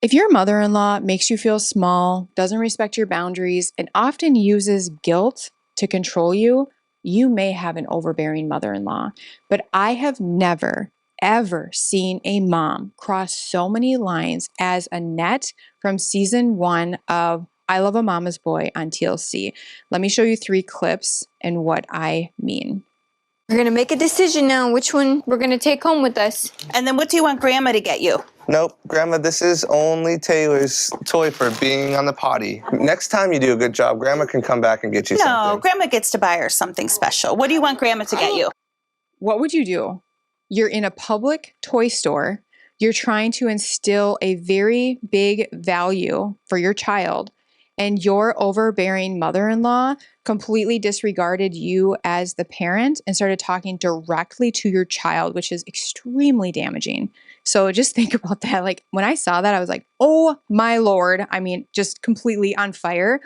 If your mother-in-law makes you feel small, doesn't respect your boundaries, and often uses guilt to control you, you may have an overbearing mother-in-law. But I have never, ever seen a mom cross so many lines as Annette from season 1 of I Love a Mama's Boy on TLC. Let me show you 3 clips and what I mean. We're gonna make a decision now which one we're gonna take home with us. And then what do you want Grandma to get you? Nope, Grandma, this is only Taylor's toy for being on the potty. Next time you do a good job, Grandma can come back and get you something. No, Grandma gets to buy her something special. What do you want Grandma to get you? What would you do? You're in a public toy store. You're trying to instill a very big value for your child, and your overbearing mother-in-law completely disregarded you as the parent and started talking directly to your child, which is extremely damaging. So just think about that. Like when I saw that, I was like, oh my Lord. I mean, just completely on fire.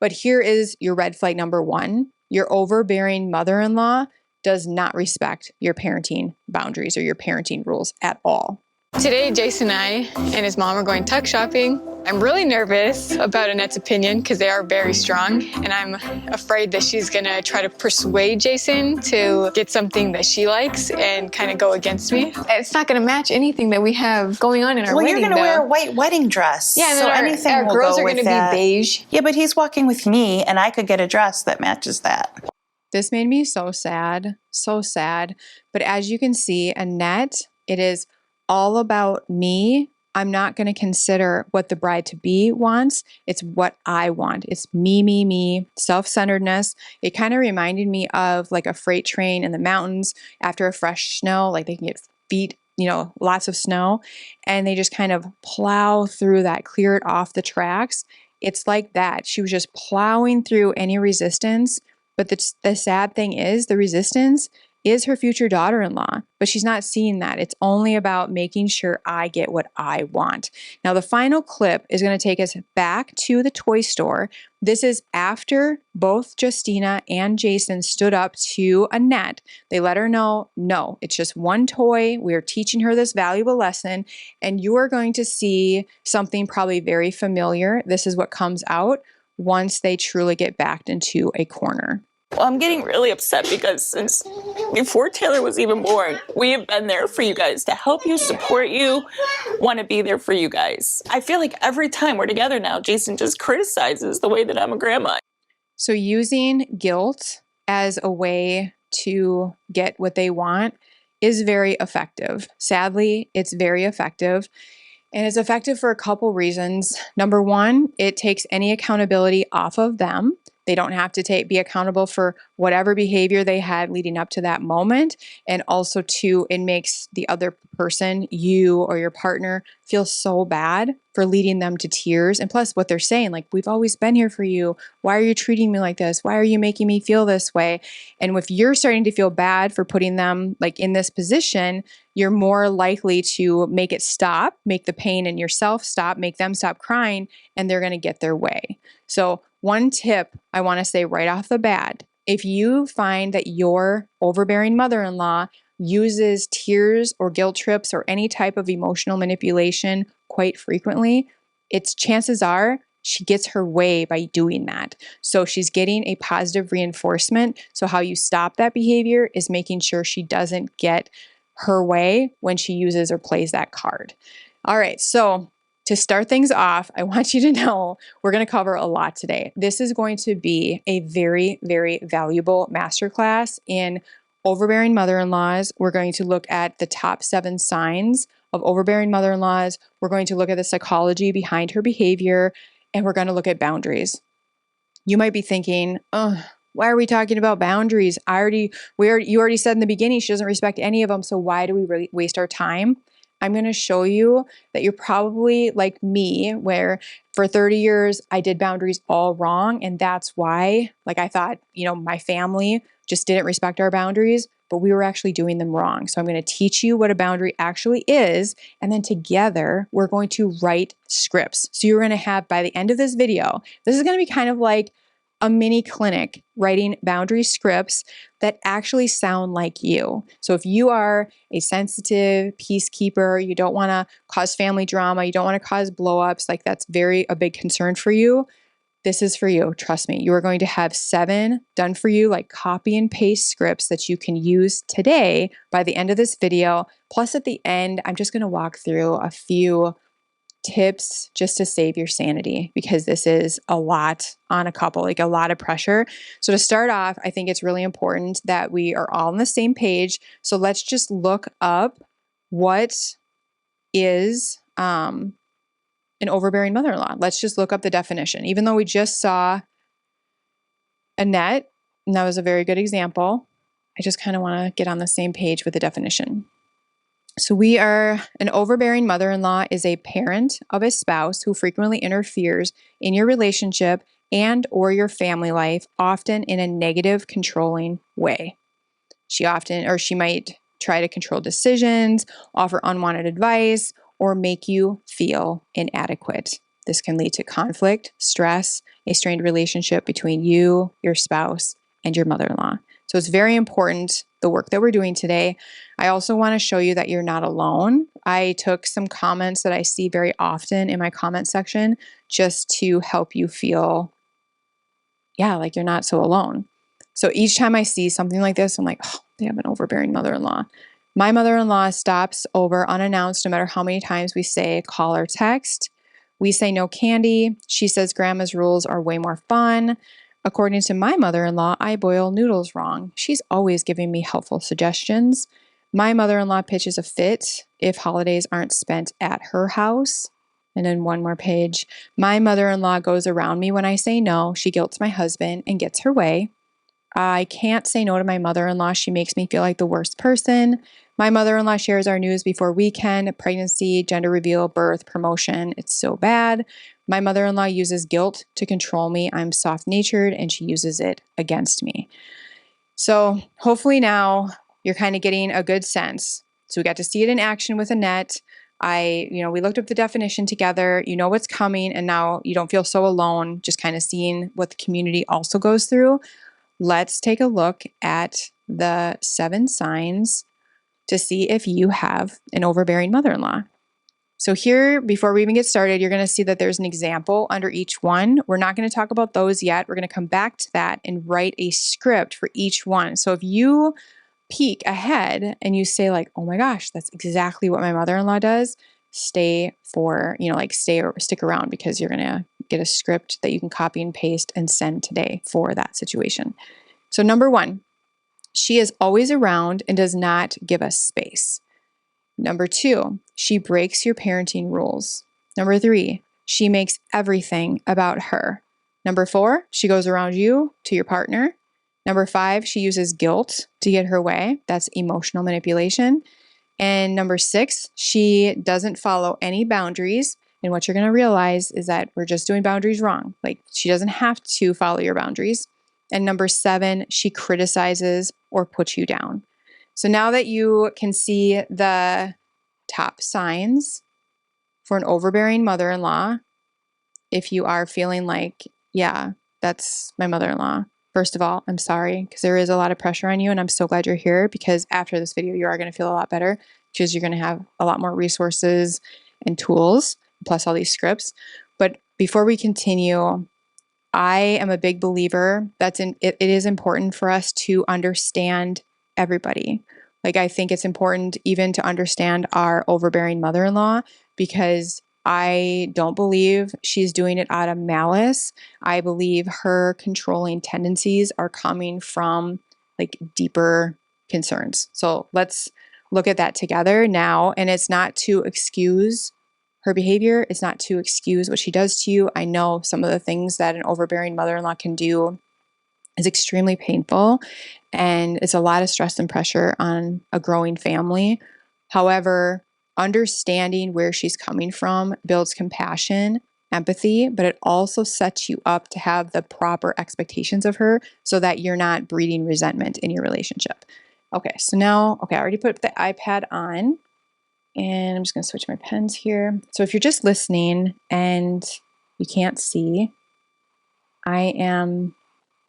But here is your red flag number 1. Your overbearing mother-in-law does not respect your parenting boundaries or your parenting rules at all. Today, Jason and I and his mom are going tuck shopping. I'm really nervous about Annette's opinion because they are very strong, and I'm afraid that she's gonna try to persuade Jason to get something that she likes and kind of go against me. It's not gonna match anything that we have going on in our Well, wedding, you're going to though. wear a white wedding dress. Yeah, and so then anything our will girls go are with gonna that. be beige. Yeah, but he's walking with me, and I could get a dress that matches that. This made me so sad, so sad. But as you can see, Annette, it is all about me. I'm not going to consider what the bride-to-be wants. It's what I want. It's me, me, me, self-centeredness. It kind of reminded me of like a freight train in the mountains after a fresh snow, like they can get feet, lots of snow, and they just kind of plow through that, clear it off the tracks. It's like that. She was just plowing through any resistance. But the sad thing is the resistance is her future daughter-in-law, but she's not seeing that. It's only about making sure I get what I want. Now, the final clip is going to take us back to the toy store. This is after both Justina and Jason stood up to Annette. They let her know, no, it's just one toy. We're teaching her this valuable lesson, and you are going to see something probably very familiar. This is what comes out once they truly get backed into a corner. Well, I'm getting really upset because since before Taylor was even born, we have been there for you guys to help you, support you, want to be there for you guys. I feel like every time we're together now, Jason just criticizes the way that I'm a grandma. So using guilt as a way to get what they want is very effective. Sadly, it's very effective. And it's effective for a couple reasons. Number 1, it takes any accountability off of them. They don't have to be accountable for whatever behavior they had leading up to that moment. And also 2, it makes the other person, you or your partner, feel so bad for leading them to tears. And plus what they're saying, like, we've always been here for you. Why are you treating me like this? Why are you making me feel this way? And if you're starting to feel bad for putting them like in this position, you're more likely to make it stop, make the pain in yourself stop, make them stop crying, and they're going to get their way. So one tip I want to say right off the bat, if you find that your overbearing mother-in-law uses tears or guilt trips or any type of emotional manipulation quite frequently, it's chances are she gets her way by doing that. So she's getting a positive reinforcement. So how you stop that behavior is making sure she doesn't get her way when she uses or plays that card. All right, so to start things off, I want you to know we're going to cover a lot today. This is going to be a very, very valuable masterclass in overbearing mother-in-laws. We're going to look at the top 7 signs of overbearing mother-in-laws. We're going to look at the psychology behind her behavior, and we're going to look at boundaries. You might be thinking, oh, why are we talking about boundaries? You already said in the beginning she doesn't respect any of them, so why do we really waste our time? I'm going to show you that you're probably like me, where for 30 years I did boundaries all wrong, and that's why, like, I thought, my family just didn't respect our boundaries, but we were actually doing them wrong. So I'm going to teach you what a boundary actually is, and then together we're going to write scripts. So you're going to have, by the end of this video, this is going to be kind of like a mini clinic writing boundary scripts that actually sound like you. So if you are a sensitive peacekeeper, you don't want to cause family drama, you don't want to cause blowups, like that's a big concern for you, this is for you. Trust me. You are going to have 7 done for you, like copy and paste scripts that you can use today by the end of this video. Plus at the end, I'm just going to walk through a few tips just to save your sanity, because this is a lot on a couple, like a lot of pressure. So to start off, I think it's really important that we are all on the same page. So let's just look up what is an overbearing mother-in-law. Let's just look up the definition. Even though we just saw Annette, and that was a very good example, I just kind of want to get on the same page with the definition. So an overbearing mother-in-law is a parent of a spouse who frequently interferes in your relationship and or your family life, often in a negative, controlling way. She might try to control decisions, offer unwanted advice, or make you feel inadequate. This can lead to conflict, stress, a strained relationship between you, your spouse, and your mother-in-law. So it's very important, the work that we're doing today. I also want to show you that you're not alone. I took some comments that I see very often in my comment section just to help you feel, like you're not so alone. So each time I see something like this, I'm like, oh, they have an overbearing mother-in-law. My mother-in-law stops over unannounced no matter how many times we say call or text. We say no candy. She says grandma's rules are way more fun. According to my mother-in-law, I boil noodles wrong. She's always giving me helpful suggestions. My mother-in-law pitches a fit if holidays aren't spent at her house. And then one more page. My mother-in-law goes around me when I say no. She guilts my husband and gets her way. I can't say no to my mother-in-law. She makes me feel like the worst person. My mother-in-law shares our news before we can. Pregnancy, gender reveal, birth, promotion. It's so bad. My mother-in-law uses guilt to control me. I'm soft-natured and she uses it against me. So hopefully now you're kind of getting a good sense. So we got to see it in action with Annette. We looked up the definition together. You know what's coming, and now you don't feel so alone, just kind of seeing what the community also goes through. Let's take a look at the 7 signs to see if you have an overbearing mother-in-law. So here, before we even get started, you're going to see that there's an example under each one. We're not going to talk about those yet. We're going to come back to that and write a script for each one. So if you peek ahead and you say like, oh my gosh, that's exactly what my mother-in-law does, stick around, because you're going to get a script that you can copy and paste and send today for that situation. So number 1, she is always around and does not give us space. Number 2, she breaks your parenting rules. Number 3, she makes everything about her. Number 4, she goes around you to your partner. Number 5, she uses guilt to get her way. That's emotional manipulation. And number 6, she doesn't follow any boundaries. And what you're going to realize is that we're just doing boundaries wrong. Like, she doesn't have to follow your boundaries. And number 7, she criticizes or puts you down. So now that you can see the top signs for an overbearing mother-in-law, if you are feeling like, yeah, that's my mother-in-law, first of all, I'm sorry, because there is a lot of pressure on you, and I'm so glad you're here, because after this video, you are going to feel a lot better, because you're going to have a lot more resources and tools, plus all these scripts. But before we continue, I am a big believer that it is important for us to understand everybody. Like, I think it's important even to understand our overbearing mother-in-law, because I don't believe she's doing it out of malice. I believe her controlling tendencies are coming from like deeper concerns. So let's look at that together now. And it's not to excuse her behavior. It's not to excuse what she does to you. I know some of the things that an overbearing mother-in-law can do is extremely painful, and it's a lot of stress and pressure on a growing family. However, understanding where she's coming from builds compassion, empathy, but it also sets you up to have the proper expectations of her so that you're not breeding resentment in your relationship. Okay, so now, I already put the iPad on, and I'm just going to switch my pens here. So if you're just listening and you can't see, I am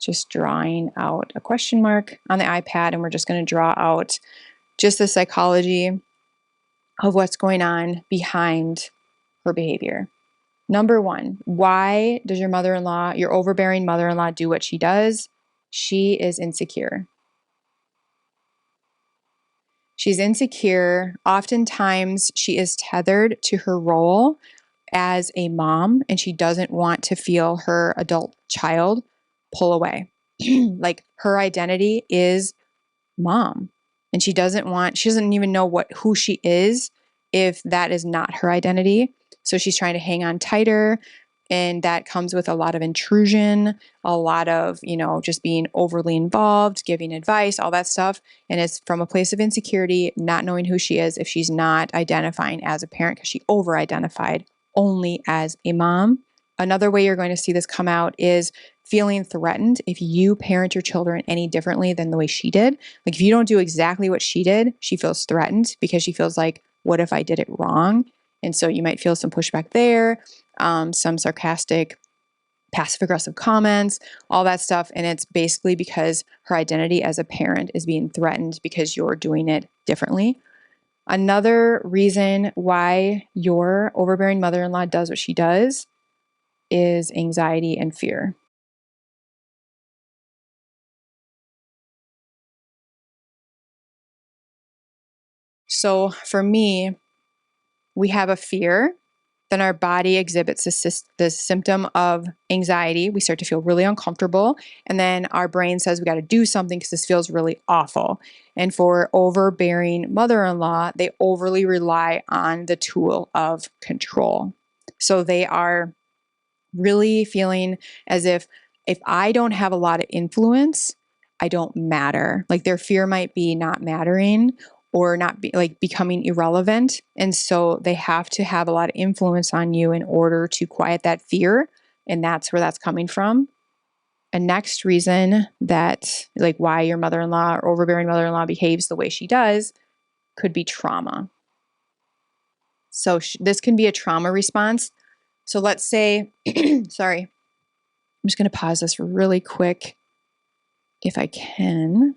just drawing out a question mark on the iPad, and we're just going to draw out just the psychology of what's going on behind her behavior. Number one, why does your mother-in-law, your overbearing mother-in-law, do what she does? She is insecure. She's insecure. Oftentimes, she is tethered to her role as a mom, and she doesn't want to feel her adult child pull away. Like, her identity is mom, and she doesn't even know who she is if that is not her identity. So she's trying to hang on tighter, and that comes with a lot of intrusion, a lot of, just being overly involved, giving advice, all that stuff. And it's from a place of insecurity, not knowing who she is if she's not identifying as a parent, because she over-identified only as a mom. Another way you're going to see this come out is feeling threatened if you parent your children any differently than the way she did. Like, if you don't do exactly what she did, she feels threatened because she feels like, what if I did it wrong? And so you might feel some pushback there, some sarcastic, passive-aggressive comments, all that stuff. And it's basically because her identity as a parent is being threatened because you're doing it differently. Another reason why your overbearing mother-in-law does what she does is anxiety and fear. So for me, we have a fear, then our body exhibits the symptom of anxiety. We start to feel really uncomfortable, and then our brain says we got to do something because this feels really awful. And for overbearing mother-in-law, they overly rely on the tool of control. So they are really feeling as if I don't have a lot of influence, I don't matter. Like, their fear might be not mattering or not becoming irrelevant. And so they have to have a lot of influence on you in order to quiet that fear. And that's where that's coming from. A next reason that, like, why your mother-in-law or overbearing mother-in-law behaves the way she does could be trauma. So this can be a trauma response. So let's say, sorry, I'm just going to pause this really quick if I can.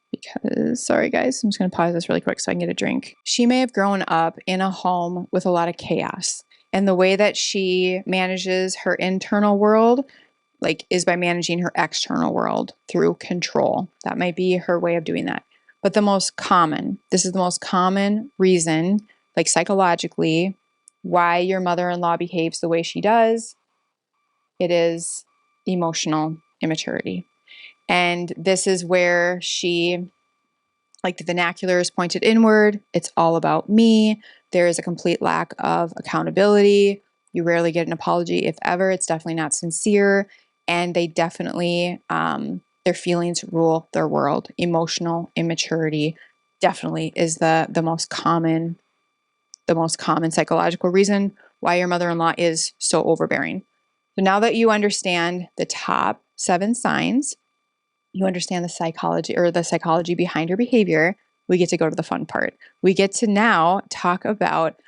Because, sorry guys, I'm just going to pause this really quick so I can get a drink. She may have grown up in a home with a lot of chaos, and the way that she manages her internal world, is by managing her external world through control. That might be her way of doing that. But this is the most common reason, psychologically, why your mother-in-law behaves the way she does. It is emotional immaturity. And this is where she, the vernacular is pointed inward. It's all about me. There is a complete lack of accountability. You rarely get an apology, if ever. It's definitely not sincere. And they definitely, their feelings rule their world. Emotional immaturity definitely is the most common psychological reason why your mother-in-law is so overbearing. So now that you understand the top 7 signs, you understand the psychology behind her behavior, we get to go to the fun part. We get to now talk about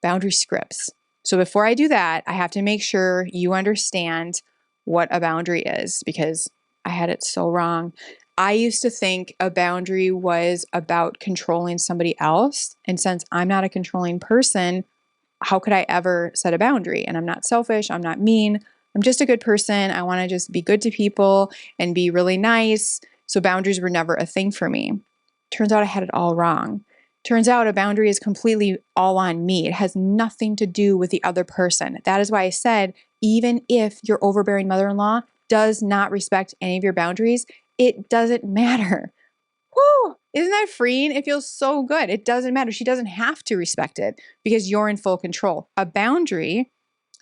boundary scripts. So before I do that, I have to make sure you understand what a boundary is, because I had it so wrong. I used to think a boundary was about controlling somebody else. And since I'm not a controlling person, how could I ever set a boundary? And I'm not selfish. I'm not mean. I'm just a good person. I want to just be good to people and be really nice. So boundaries were never a thing for me. Turns out I had it all wrong. Turns out a boundary is completely all on me. It has nothing to do with the other person. That is why I said, even if your overbearing mother-in-law does not respect any of your boundaries, it doesn't matter. Woo! Isn't that freeing? It feels so good. It doesn't matter. She doesn't have to respect it because you're in full control. A boundary,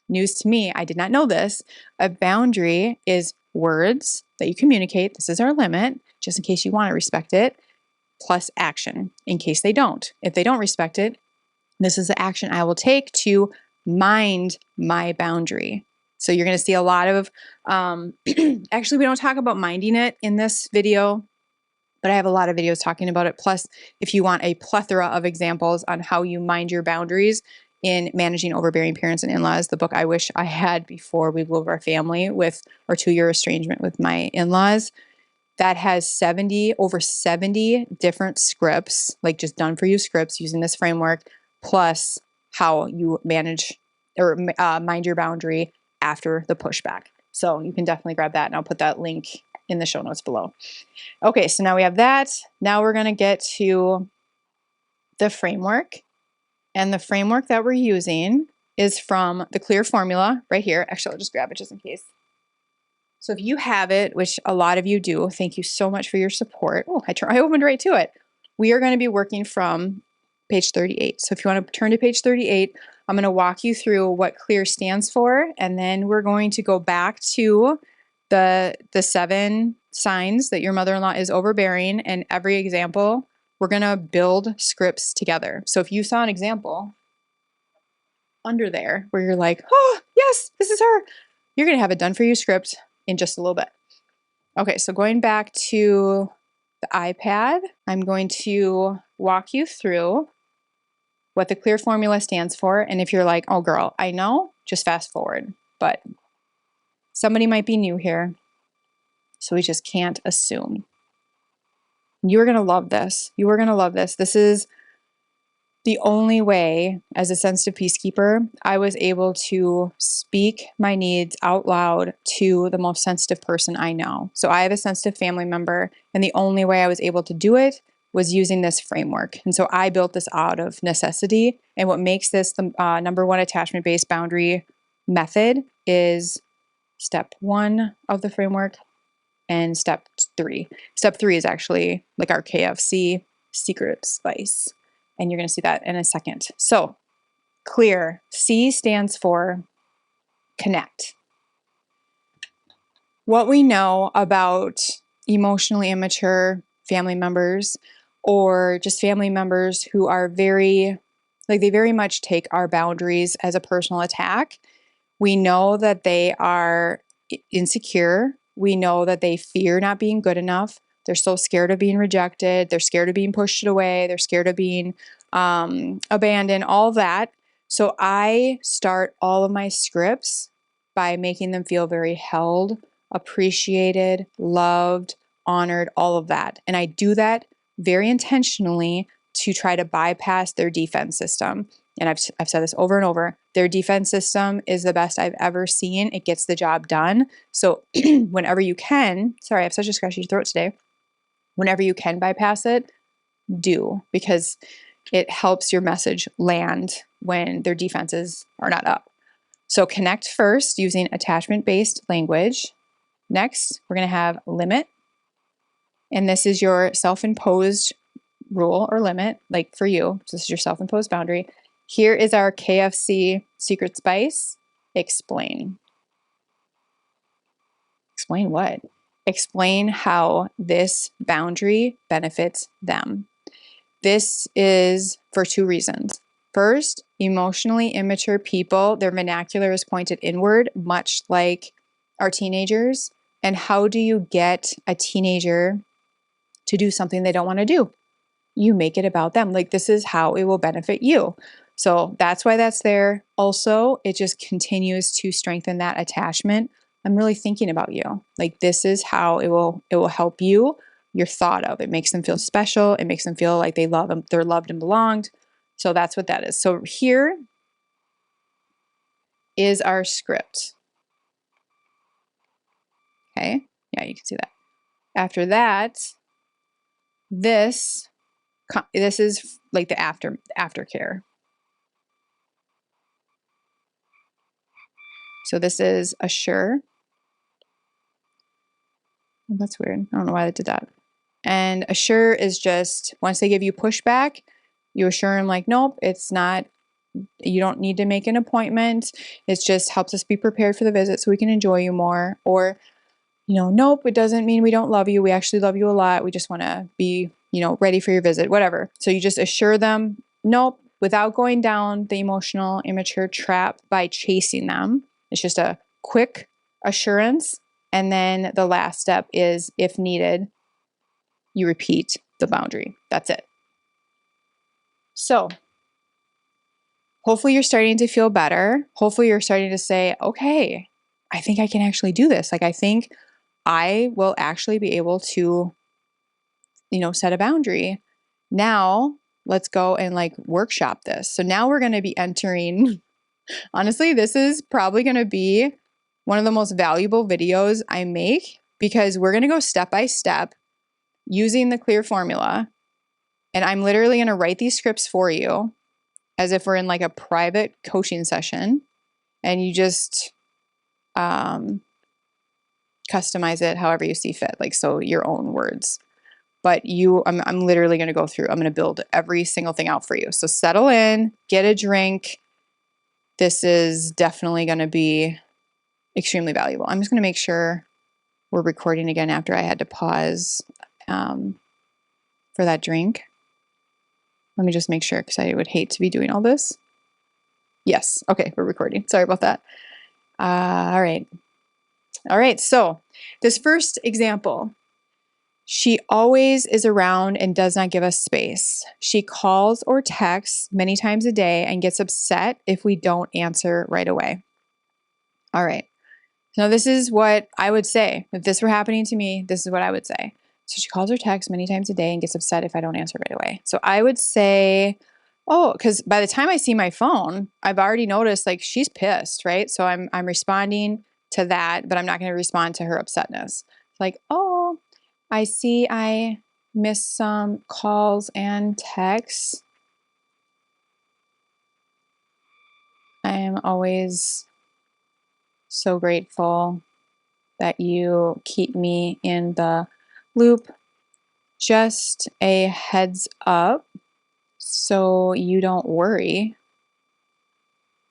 news to me, I did not know this. A boundary is words that you communicate. This is our limit, just in case you want to respect it, plus action in case they don't. If they don't respect it, this is the action I will take to mind my boundary. So you're going to see a lot of, actually, we don't talk about minding it in this video, but I have a lot of videos talking about it. Plus, if you want a plethora of examples on how you mind your boundaries, in Managing Overbearing Parents and In-Laws, the book I wish I had before we blew up our family with our 2-year estrangement with my in-laws. That has over 70 different scripts, like just done for you scripts using this framework, plus how you manage or mind your boundary after the pushback. So you can definitely grab that, and I'll put that link in the show notes below. Okay, so now we have that. Now we're going to get to the framework. And the framework that we're using is from the Clear formula right here. Actually, I'll just grab it just in case. So if you have it, which a lot of you do, thank you so much for your support. Oh, I opened right to it. We are going to be working from page 38. So if you want to turn to page 38, I'm going to walk you through what CLEAR stands for, and then we're going to go back to the 7 signs that your mother-in-law is overbearing, and every example, we're going to build scripts together. So if you saw an example under there where you're like, oh, yes, this is her, you're going to have a done for you script in just a little bit. Okay, so going back to the iPad, I'm going to walk you through what the CLEAR formula stands for. And if you're like, oh girl, I know, just fast forward. But somebody might be new here, so we just can't assume. You're going to love this. You are going to love this. This is the only way, as a sensitive peacekeeper, I was able to speak my needs out loud to the most sensitive person I know. So I have a sensitive family member, and the only way I was able to do it was using this framework. And so I built this out of necessity. And what makes this the number 1 attachment-based boundary method is step 1 of the framework and step 3. Step 3 is actually like our KFC secret spice. And you're going to see that in a second. So, CLEAR. C stands for connect. What we know about emotionally immature family members, or just family members who are they very much take our boundaries as a personal attack. We know that they are insecure. We know that they fear not being good enough. They're so scared of being rejected. They're scared of being pushed away. They're scared of being abandoned, all that. So I start all of my scripts by making them feel very held, appreciated, loved, honored, all of that. And I do that very intentionally to try to bypass their defense system. And I've said this over and over. Their defense system is the best I've ever seen. It gets the job done. So whenever you can, sorry, I have such a scratchy throat today. Whenever you can bypass it, do, because it helps your message land when their defenses are not up. So connect first using attachment-based language. Next, we're going to have limit. And this is your self-imposed rule or limit, like for you. This is your self-imposed boundary. Here is our KFC secret spice. Explain. Explain what? Explain how this boundary benefits them. This is for 2 reasons. First, emotionally immature people, their vernacular is pointed inward, much like our teenagers. And how do you get a teenager to do something they don't want to do? You make it about them. Like, this is how it will benefit you. So that's why that's there. Also, it just continues to strengthen that attachment. I'm really thinking about you. Like, this is how it will help you. You're thought of. It makes them feel special. It makes them feel like they're loved and belonged. So that's what that is. So here is our script. Okay. Yeah, you can see that. After that, this is like the aftercare. So this is assure. Oh, that's weird. I don't know why they did that. And assure is just once they give you pushback, you assure them like, nope, it's not, you don't need to make an appointment. It just helps us be prepared for the visit so we can enjoy you more. Or, nope, it doesn't mean we don't love you. We actually love you a lot. We just want to be, ready for your visit, whatever. So you just assure them, nope, without going down the emotional immature trap by chasing them. It's just a quick assurance. And then the last step is, if needed, you repeat the boundary. That's it. So hopefully you're starting to feel better. Hopefully you're starting to say, okay, I think I can actually do this. Like, I think I will actually be able to, set a boundary. Now let's go and like workshop this. So now we're going to be entering, honestly, this is probably going to be one of the most valuable videos I make, because we're going to go step by step using the clear formula. And I'm literally going to write these scripts for you as if we're in like a private coaching session, and you just customize it however you see fit, like, so your own words. But I'm literally going to go through, I'm going to build every single thing out for you. So settle in, get a drink. This is definitely going to be extremely valuable. I'm just going to make sure we're recording again after I had to pause for that drink. Let me just make sure, because I would hate to be doing all this. Yes. Okay, we're recording. Sorry about that. All right. All right. So this first example, she always is around and does not give us space. She calls or texts many times a day and gets upset if we don't answer right away. All right. So this is what I would say. If this were happening to me, this is what I would say. So she calls or texts many times a day and gets upset if I don't answer right away. So I would say, oh, because by the time I see my phone, I've already noticed like she's pissed, right? So I'm responding to that, but I'm not going to respond to her upsetness. Like, oh, I see I missed some calls and texts. I am always so grateful that you keep me in the loop. Just a heads up so you don't worry.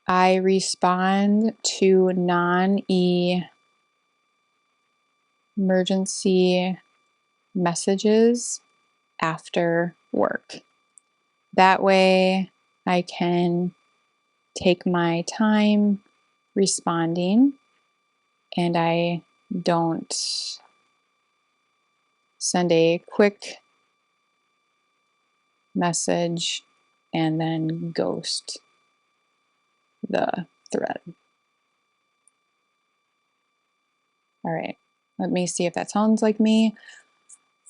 I respond to non-emergency messages after work. That way I can take my time responding, and I don't send a quick message and then ghost the thread. All right, let me see if that sounds like me.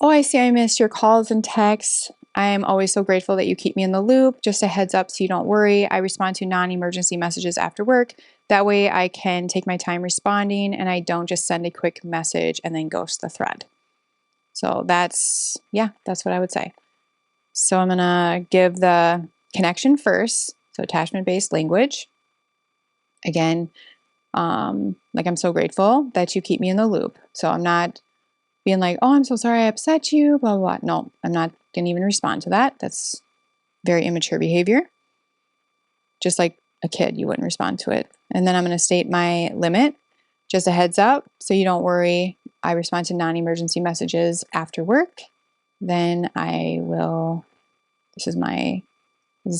Oh, I see I missed your calls and texts. I am always so grateful that you keep me in the loop. Just a heads up so you don't worry. I respond to non-emergency messages after work. That way I can take my time responding, and I don't just send a quick message and then ghost the thread. So that's what I would say. So I'm gonna give the connection first. So attachment-based language. Again, like, I'm so grateful that you keep me in the loop. So I'm not being like, oh, I'm so sorry I upset you, blah, blah, blah. No, I'm not going to even respond to that. That's very immature behavior. Just like a kid, you wouldn't respond to it. And then I'm going to state my limit. Just a heads up, so you don't worry. I respond to non-emergency messages after work. Then I will, this is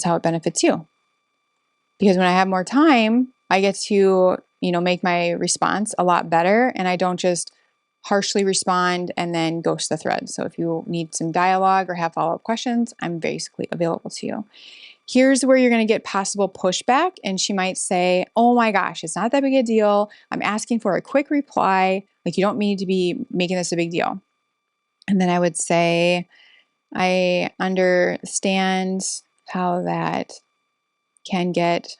how it benefits you. Because when I have more time, I get to, make my response a lot better, and I don't just harshly respond and then ghost the thread. So if you need some dialogue or have follow-up questions, I'm basically available to you. Here's where you're going to get possible pushback, and she might say, oh my gosh, it's not that big a deal. I'm asking for a quick reply. Like, you don't need to be making this a big deal. And then I would say, I understand how that can get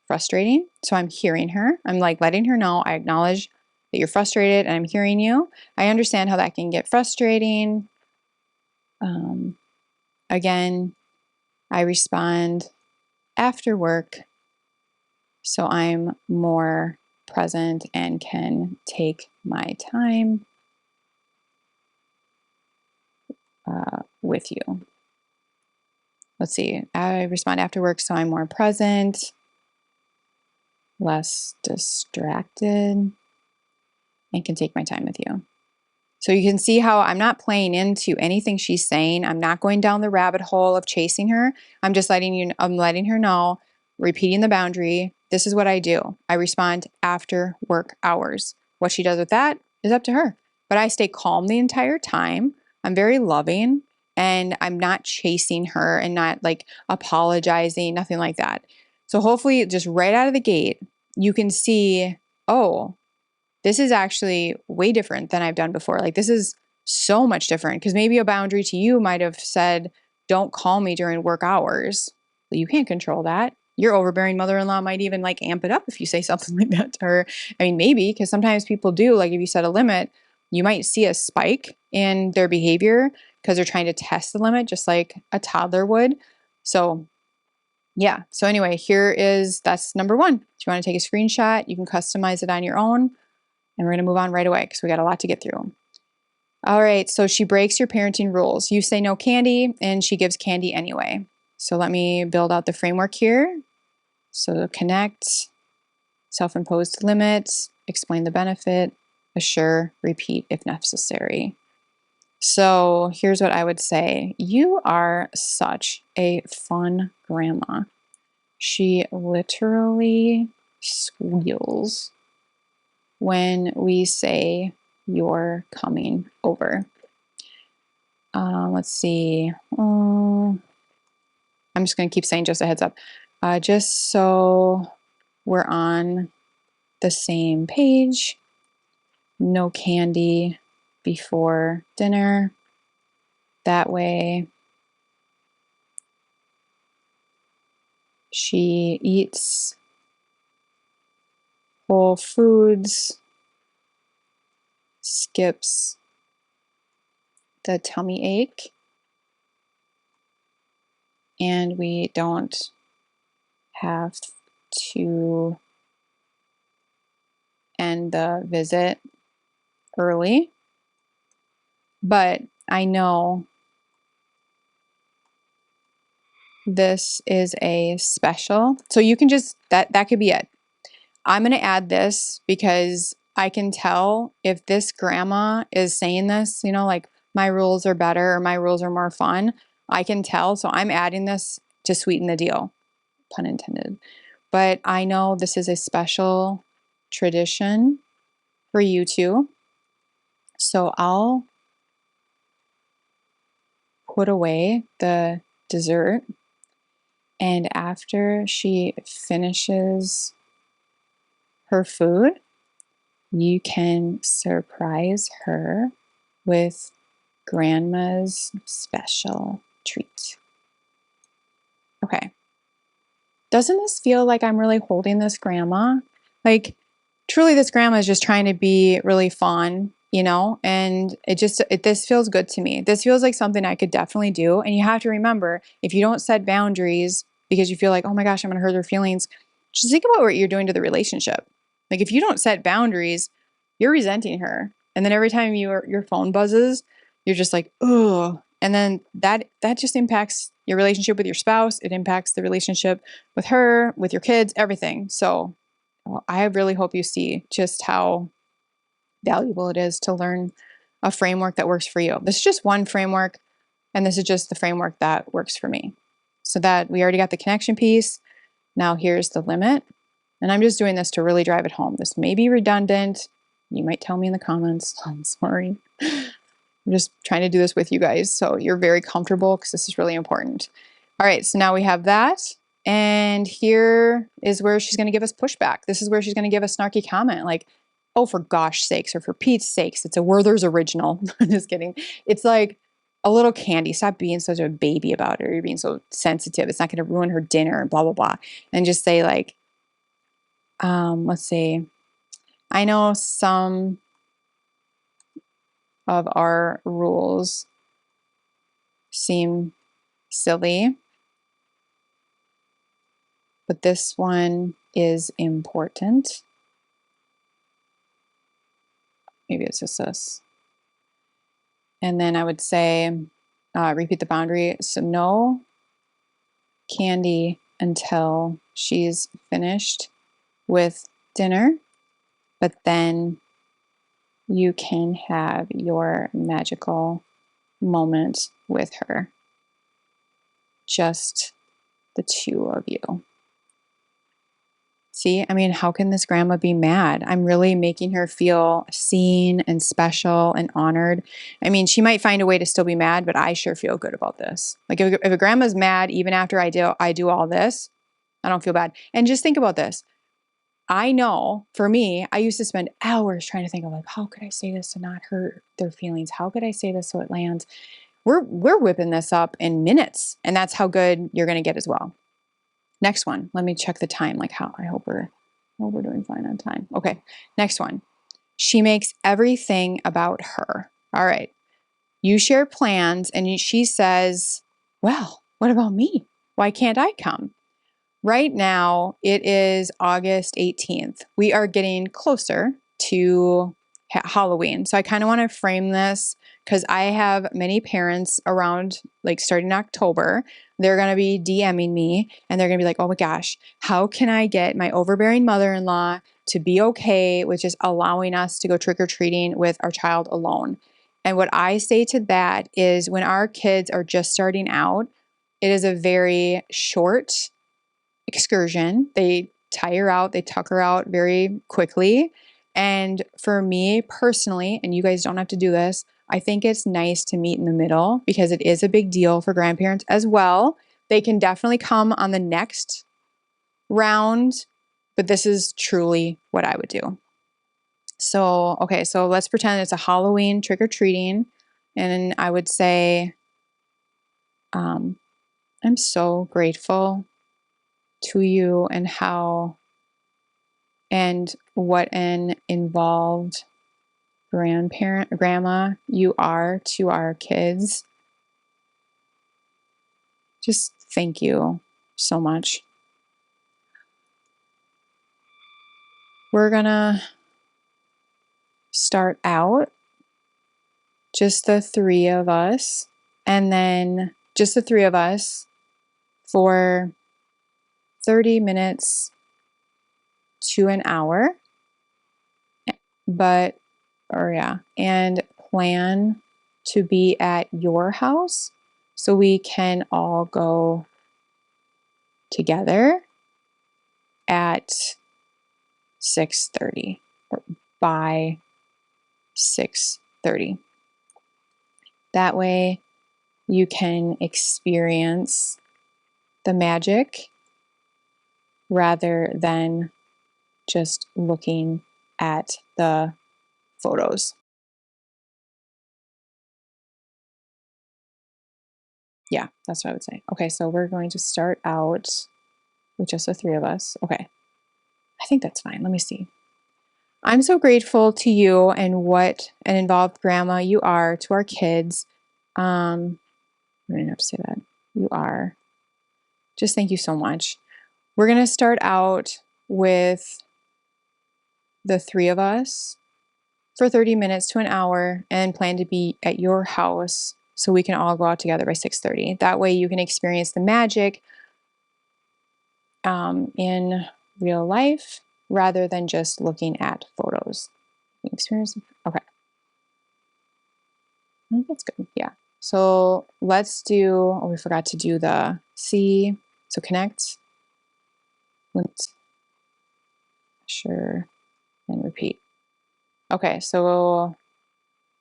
frustrating. So I'm hearing her. I'm like letting her know I acknowledge that you're frustrated and I'm hearing you. I understand how that can get frustrating. Again, I respond after work, so I'm more present and can take my time with you. Let's see. I respond after work, so I'm more present, less distracted, and can take my time with you. So you can see how I'm not playing into anything she's saying. I'm not going down the rabbit hole of chasing her. I'm just letting her know, repeating the boundary. This is what I do. I respond after work hours. What she does with that is up to her. But I stay calm the entire time. I'm very loving, and I'm not chasing her and not like apologizing, nothing like that. So hopefully just right out of the gate, you can see, oh, this is actually way different than I've done before. Like this is so much different because maybe a boundary to you might have said, don't call me during work hours. But you can't control that. Your overbearing mother-in-law might even like amp it up if you say something like that to her. I mean, maybe because sometimes people do, like if you set a limit, you might see a spike in their behavior because they're trying to test the limit just like a toddler would. So yeah. So anyway, that's number one. If you want to take a screenshot, you can customize it on your own. And we're going to move on right away because we got a lot to get through. All right. So she breaks your parenting rules. You say no candy and she gives candy anyway. So let me build out the framework here. So connect, self-imposed limits, explain the benefit, assure, repeat if necessary. So here's what I would say. You are such a fun grandma. She literally squeals when we say you're coming over. Let's see. I'm just going to keep saying just a heads up. Just so we're on the same page. No candy before dinner. That way she eats whole foods, skips the tummy ache, and we don't have to end the visit early. But I know this is a special, so you can just, that could be it. I'm going to add this because I can tell if this grandma is saying this, you know, like my rules are better or my rules are more fun. I can tell. So I'm adding this to sweeten the deal, pun intended. But I know this is a special tradition for you two. So I'll put away the dessert. And after she finishes her food, you can surprise her with grandma's special treat. Okay. Doesn't this feel like I'm really holding this grandma? Like, truly, this grandma is just trying to be really fun, you know? And this feels good to me. This feels like something I could definitely do. And you have to remember, if you don't set boundaries because you feel like, oh my gosh, I'm going to hurt their feelings, just think about what you're doing to the relationship. Like, if you don't set boundaries, you're resenting her. And then every time your phone buzzes, you're just like, oh. And then that just impacts your relationship with your spouse. It impacts the relationship with her, with your kids, everything. So I really hope you see just how valuable it is to learn a framework that works for you. This is just one framework, and this is just the framework that works for me. So that we already got the connection piece. Now here's the limit. And I'm just doing this to really drive it home. This may be redundant. You might tell me in the comments. I'm sorry. I'm just trying to do this with you guys so you're very comfortable because this is really important. All right, so now we have that. And here is where she's going to give us pushback. This is where she's going to give a snarky comment like, oh, for gosh sakes, or for Pete's sakes, it's a Werther's original. I'm just kidding. It's like a little candy. Stop being such a baby about it. Or you're being so sensitive. It's not going to ruin her dinner and blah, blah, blah. And just say like, let's see. I know some of our rules seem silly, but this one is important. Maybe it's just this. And then I would say, repeat the boundary. So no candy until she's finished with dinner, but then you can have your magical moment with her. Just the two of you. See, I mean, how can this grandma be mad? I'm really making her feel seen and special and honored. I mean, she might find a way to still be mad, but I sure feel good about this. Like if a grandma's mad, even after I do all this, I don't feel bad. And just think about this. I know for me, I used to spend hours trying to think of like, how could I say this to not hurt their feelings? How could I say this so it lands? We're whipping this up in minutes, and that's how good you're going to get as well. Next one. Let me check the time. Like how I hope we're doing fine on time. Okay. Next one. She makes everything about her. All right. You share plans, and she says, well, what about me? Why can't I come? Right now, it is August 18th. We are getting closer to Halloween. So I kind of want to frame this because I have many parents around, like starting October. They're going to be DMing me and they're going to be like, oh my gosh, how can I get my overbearing mother-in-law to be okay with just allowing us to go trick-or-treating with our child alone? And what I say to that is when our kids are just starting out, it is a very short excursion. They tire out, they tuck her out very quickly. And for me personally, and you guys don't have to do this, I think it's nice to meet in the middle because it is a big deal for grandparents as well. They can definitely come on the next round, but this is truly what I would do. So, okay, so let's pretend it's a Halloween trick-or-treating. And I would say, I'm so grateful to you and how and what an involved grandma you are to our kids. Just thank you so much. We're gonna start out just the three of us, and then just the three of us for 30 minutes to an hour. And plan to be at your house so we can all go together at 6:30 or by 6:30. That way you can experience the magic rather than just looking at the photos. Yeah, that's what I would say. Okay, so we're going to start out with just the three of us. Okay, I think that's fine. Let me see. I'm so grateful to you and what an involved grandma you are to our kids. I didn't have to say that. You are. Just thank you so much. We're going to start out with the three of us for 30 minutes to an hour and plan to be at your house so we can all go out together by 6:30. That way you can experience the magic in real life rather than just looking at photos. Experience. Okay. I think that's good. Yeah. So let's do, oh, we forgot to do the C. So connect. Let's sure and repeat. Okay. So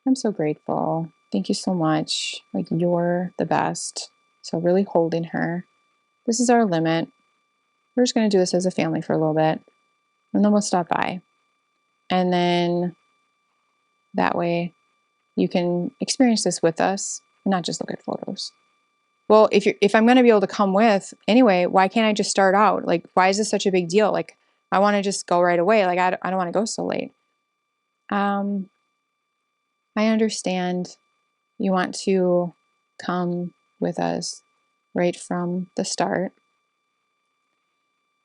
I'm so grateful. Thank you so much. Like you're the best. So really holding her. This is our limit. We're just going to do this as a family for a little bit and then we'll stop by. And then that way you can experience this with us and not just look at photos. Well, if I'm going to be able to come with anyway, why can't I just start out? Like, why is this such a big deal? Like, I want to just go right away. Like, I don't want to go so late. I understand you want to come with us right from the start.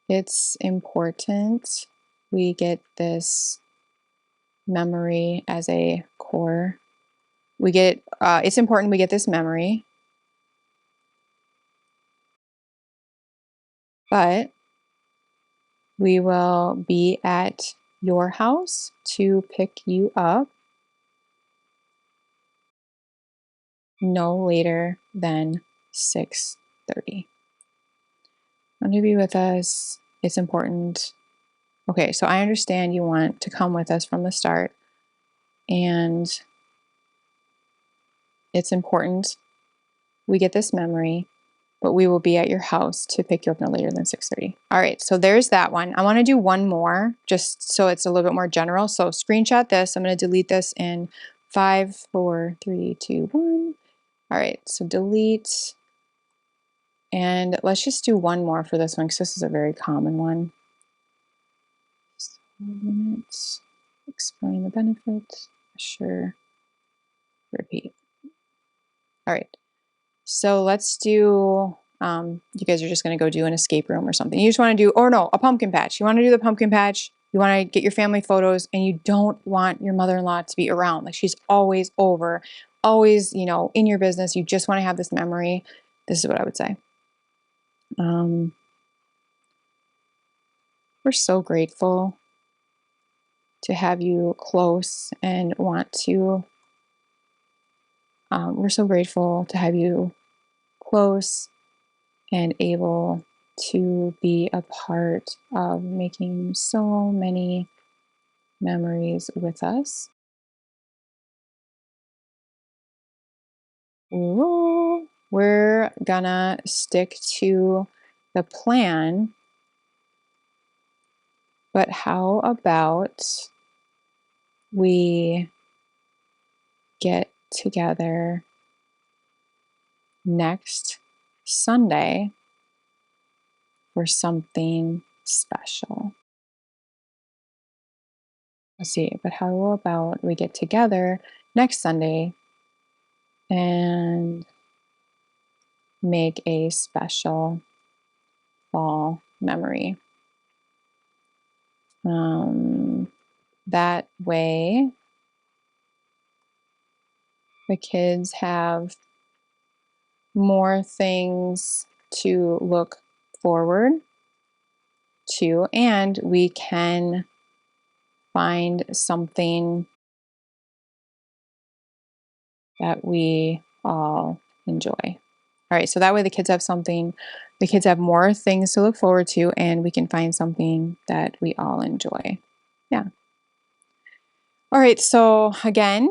It's important we get this memory as a core. It's important we get this memory. But we will be at your house to pick you up no later than 6:30. Want to be with us. It's important. Okay, so I understand you want to come with us from the start, and it's important we get this memory, but we will be at your house to pick you up no later than 6:30. All right, so there's that one. I want to do one more just so it's a little bit more general. So screenshot this. I'm going to delete this in 5, 4, 3, 2, 1. All right, so delete. And let's just do one more for this one because this is a very common one. Minutes. Explain the benefits. Sure. Repeat. All right. So let's do, you guys are just going to go do an escape room or something. You just want to do, or no, a pumpkin patch. You want to do the pumpkin patch. You want to get your family photos and you don't want your mother-in-law to be around. Like she's always over, always, you know, in your business. You just want to have this memory. This is what I would say. We're so grateful to have you close and want to, we're so grateful to have you close and able to be a part of making so many memories with us. Ooh, we're gonna stick to the plan, but how about we get together next Sunday for something special? Let's see, but how about we get together next Sunday and make a special fall memory? That way, the kids have more things to look forward to, and we can find something that we all enjoy. All right, so that way the kids have something, the kids have more things to look forward to, and we can find something that we all enjoy. Yeah. All right, so again,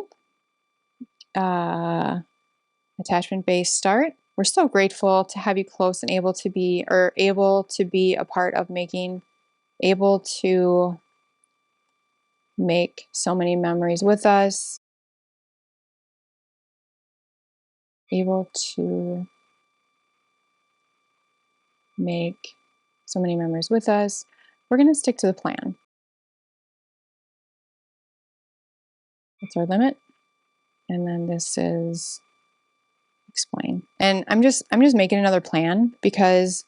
attachment-based start. We're so grateful to have you close and able to be a part of able to make so many memories with us, able to make so many memories with us. We're going to stick to the plan. That's our limit. And then this is explain. And I'm just making another plan because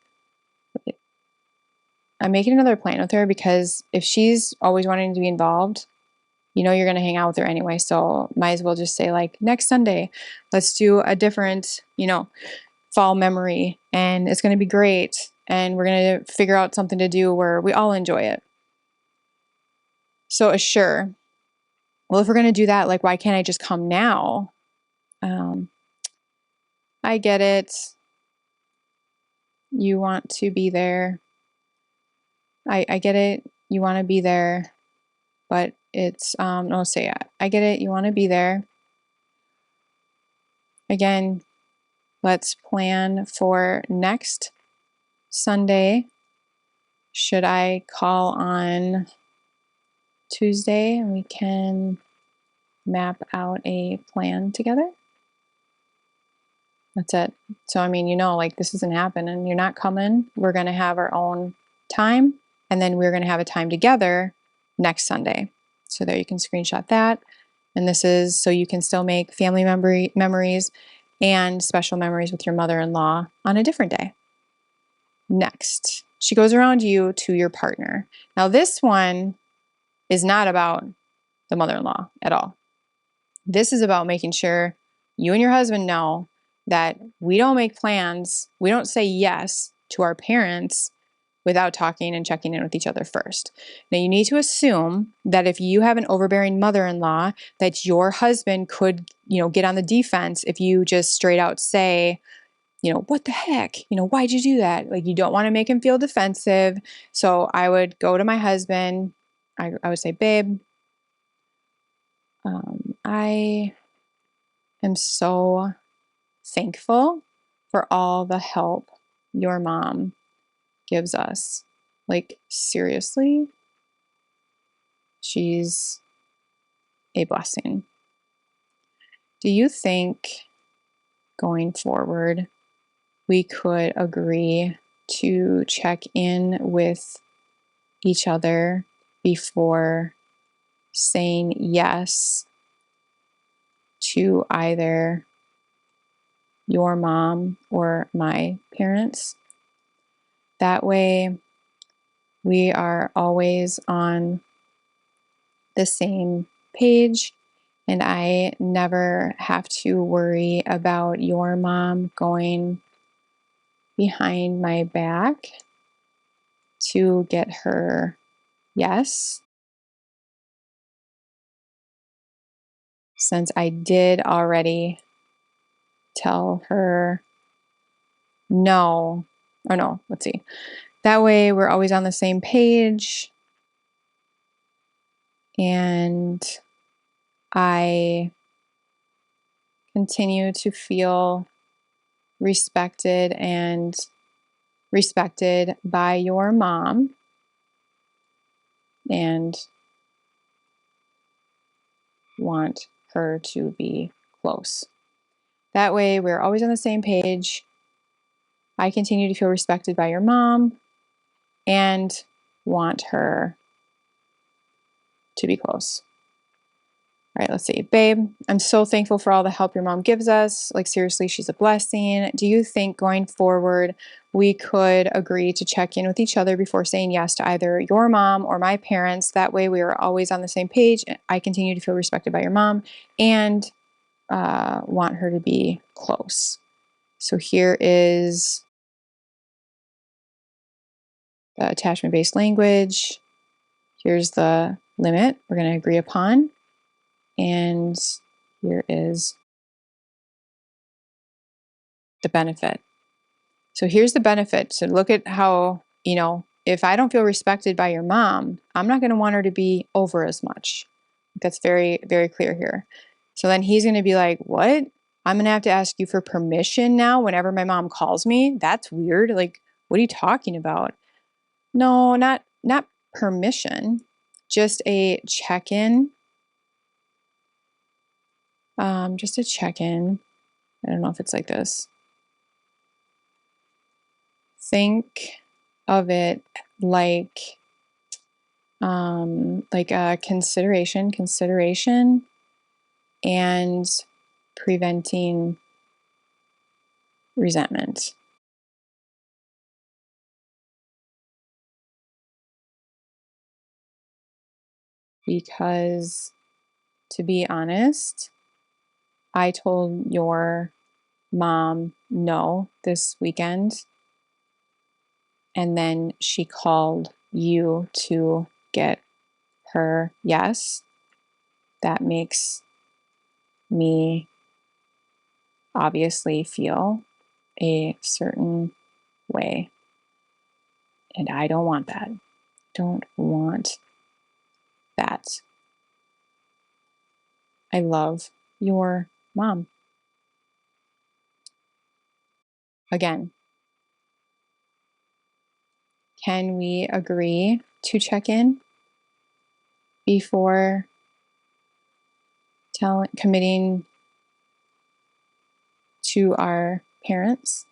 I'm making another plan with her because if she's always wanting to be involved, you know you're going to hang out with her anyway. So might as well just say like next Sunday, let's do a different, you know, fall memory and it's going to be great. And we're going to figure out something to do where we all enjoy it. So assure. Well, if we're going to do that, like, why can't I just come now? I get it. You want to be there. I get it. You want to be there, but it's, no, say, I get it. You want to be there. Again, let's plan for next Sunday. Should I call on Tuesday and we can map out a plan together? That's it. So, I mean, you know, like this isn't happening. You're not coming. We're going to have our own time and then we're going to have a time together next Sunday. So there you can screenshot that. And this is so you can still make family memories and special memories with your mother-in-law on a different day. Next, she goes around you to your partner. Now, this one is not about the mother-in-law at all. This is about making sure you and your husband know that we don't make plans, we don't say yes to our parents without talking and checking in with each other first. Now, you need to assume that if you have an overbearing mother-in-law, that your husband could, you know, get on the defense if you just straight out say, you know, what the heck? You know, why'd you do that? Like, you don't want to make him feel defensive. So I would go to my husband. I would say, babe, I am so thankful for all the help your mom gives us. Like, seriously? She's a blessing. Do you think going forward we could agree to check in with each other before saying yes to either your mom or my parents? That way, we are always on the same page, and I never have to worry about your mom going behind my back to get her yes, since I did already tell her no. Or no, let's see. That way we're always on the same page, and I continue to feel respected by your mom, and want her to be close. That way we're always on the same page. I continue to feel respected by your mom and want her to be close. All right, let's see. Babe, I'm so thankful for all the help your mom gives us. Like, seriously, she's a blessing. Do you think going forward we could agree to check in with each other before saying yes to either your mom or my parents? That way we are always on the same page. I continue to feel respected by your mom and want her to be close. So here is the attachment-based language. Here's the limit we're going to agree upon. And here is the benefit. So here's the benefit. So look at how, if I don't feel respected by your mom, I'm not going to want her to be over as much. That's very, very clear here. So then he's going to be like, what? I'm going to have to ask you for permission now whenever my mom calls me? That's weird. Like, what are you talking about? No, not permission. Just a check-in. Just a check-in. I don't know if it's like this. Think of it like a consideration and preventing resentment. Because, to be honest, I told your mom no this weekend, and then she called you to get her yes. That makes me obviously feel a certain way. And I don't want that. Don't want that. I love your mom. Again, can we agree to check in before committing to our parents?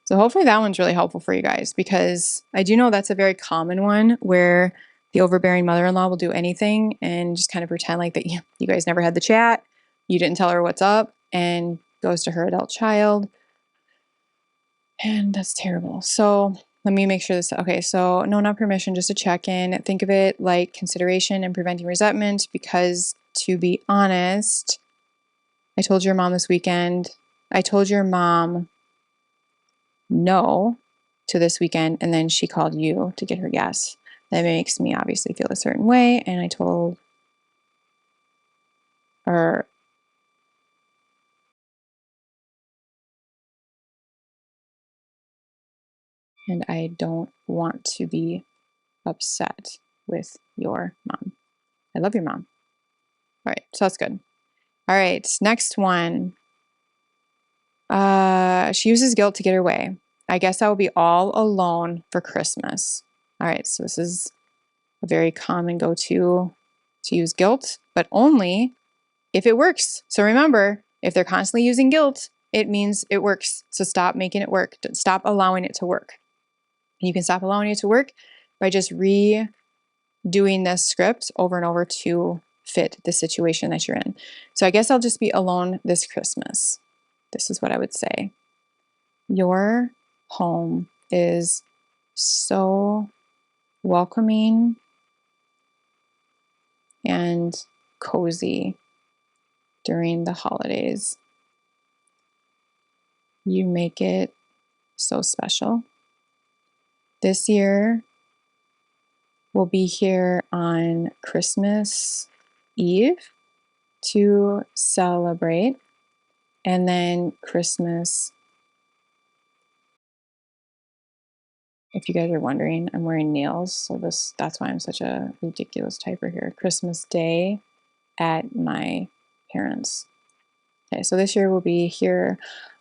So hopefully that one's really helpful for you guys, because I do know that's a very common one where the overbearing mother-in-law will do anything and just kind of pretend like that you guys never had the chat, you didn't tell her what's up, and goes to her adult child. And that's terrible. So let me make sure this, okay, so no, not permission, just a check-in. Think of it like consideration and preventing resentment, because to be honest, I told your mom this weekend, I told your mom no to this weekend, and then she called you to get her yes. That makes me obviously feel a certain way, and I told her, and I don't want to be upset with your mom. I love your mom. All right, so that's good. All right, next one. She uses guilt to get her way. I guess I will be all alone for Christmas. All right, so this is a very common go-to to use guilt, but only if it works. So remember, if they're constantly using guilt, it means it works. So stop making it work. Stop allowing it to work. You can stop allowing it to work by just redoing this script over and over to fit the situation that you're in. So I guess I'll just be alone this Christmas. This is what I would say. Your home is so welcoming and cozy during the holidays. You make it so special. This year, we'll be here on Christmas Eve to celebrate, and then Christmas. If you guys are wondering, I'm wearing nails, so that's why I'm such a ridiculous typer here. Christmas Day at my parents'. Okay, so this year we'll be here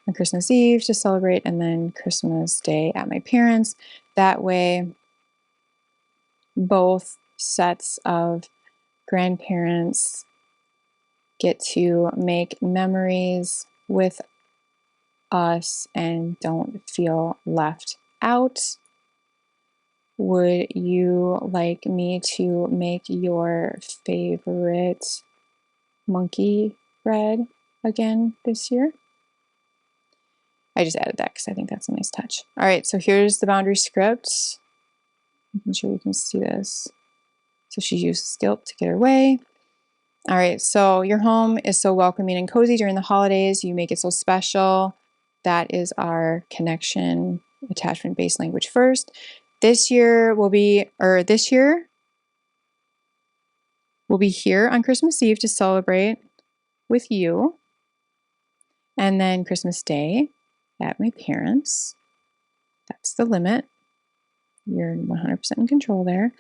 on Christmas Eve to celebrate, and then Christmas Day at my parents'. That way, both sets of grandparents get to make memories with us and don't feel left out. Would you like me to make your favorite monkey bread again this year? I just added that because I think that's a nice touch. All right, so here's the boundary script. Making sure you can see this. So she uses guilt to get her way. All right, so your home is so welcoming and cozy during the holidays. You make it so special. That is our connection attachment-based language first. This year we'll be here on Christmas Eve to celebrate with you. And then Christmas Day at my parents'. That's the limit. You're 100% in control there.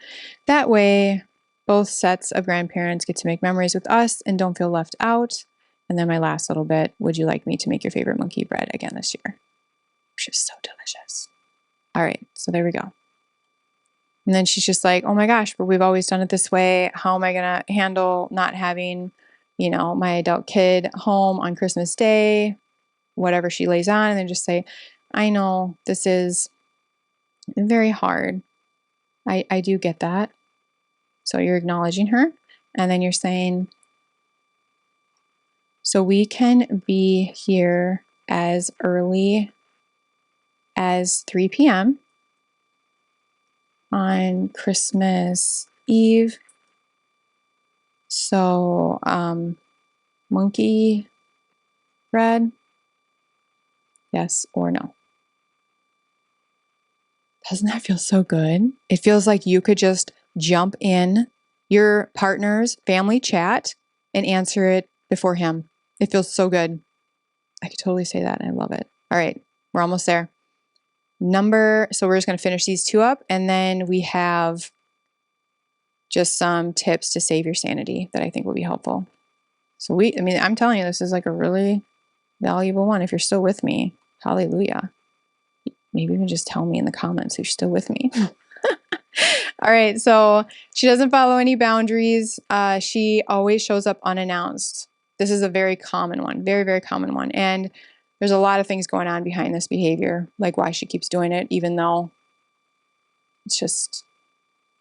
That way, both sets of grandparents get to make memories with us and don't feel left out. And then my last little bit, would you like me to make your favorite monkey bread again this year? Which is so delicious. All right, so there we go. And then she's just like, oh my gosh, but we've always done it this way. How am I going to handle not having, my adult kid home on Christmas Day? Whatever she lays on. And then just say, I know this is very hard. I do get that. So you're acknowledging her. And then you're saying, so we can be here as early as 3 p.m. on Christmas Eve. So, monkey bread, yes or no? Doesn't that feel so good? It feels like you could just jump in your partner's family chat and answer it before him. It feels so good. I could totally say that. I love it. All right, we're almost there. So we're just going to finish these two up, and then we have just some tips to save your sanity that I think will be helpful. So I'm telling you, this is like a really valuable one. If you're still with me, hallelujah. Maybe even just tell me in the comments if you're still with me. All right, so she doesn't follow any boundaries. She always shows up unannounced. This is a very common one, very, very common one. And there's a lot of things going on behind this behavior, like why she keeps doing it, even though it's just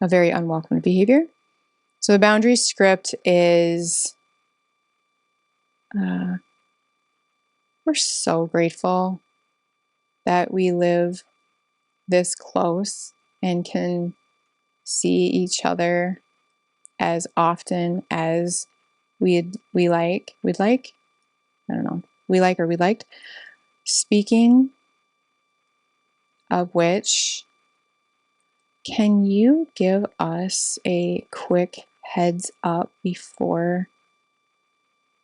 a very unwelcome behavior. So the boundary script is, we're so grateful that we live this close and can see each other as often as we'd like. I don't know. We like or we liked. Speaking of which, can you give us a quick heads up before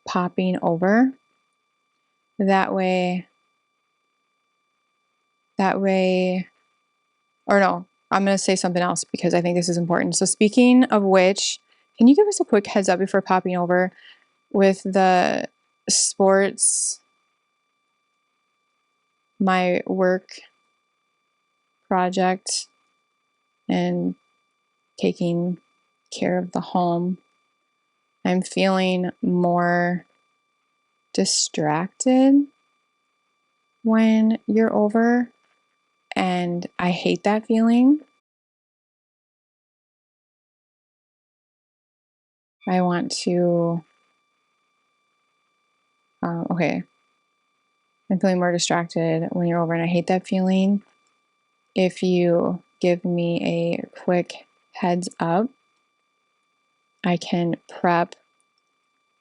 popping over? That way, or no, I'm going to say something else because I think this is important. So speaking of which, can you give us a quick heads up before popping over with the sports my work project and taking care of the home, I'm feeling more distracted when you're over, and I hate that feeling. I want to, okay, I'm feeling more distracted when you're over, and I hate that feeling. If you give me a quick heads up, I can prep,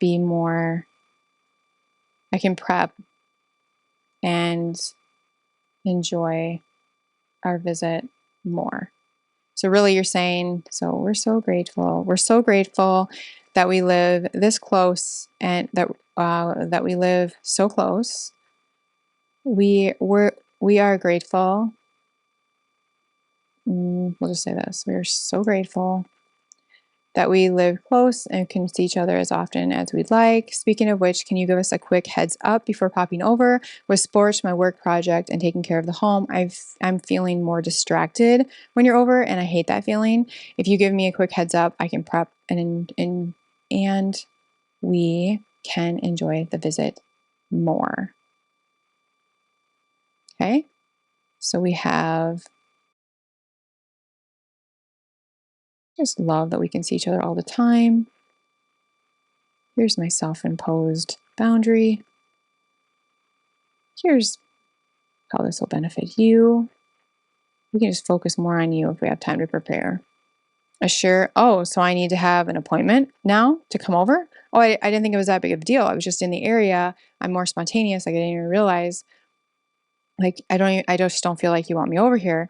I can prep and enjoy our visit more. So really you're saying, so we're so grateful. We're so grateful that we live this close and that we live so close. We are grateful. We'll just say this. We're so grateful that we live close and can see each other as often as we'd like. Speaking of which, can you give us a quick heads up before popping over with sports, my work project, and taking care of the home? I'm feeling more distracted when you're over, and I hate that feeling. If you give me a quick heads up, I can prep and we can enjoy the visit more. Okay, so we have just love that we can see each other all the time. Here's my self-imposed boundary. Here's how this will benefit you. We can just focus more on you if we have time to prepare. Assure, oh, so I need to have an appointment now to come over? Oh, I didn't think it was that big of a deal. I was just in the area. I'm more spontaneous. Like I didn't even realize, like, I just don't feel like you want me over here.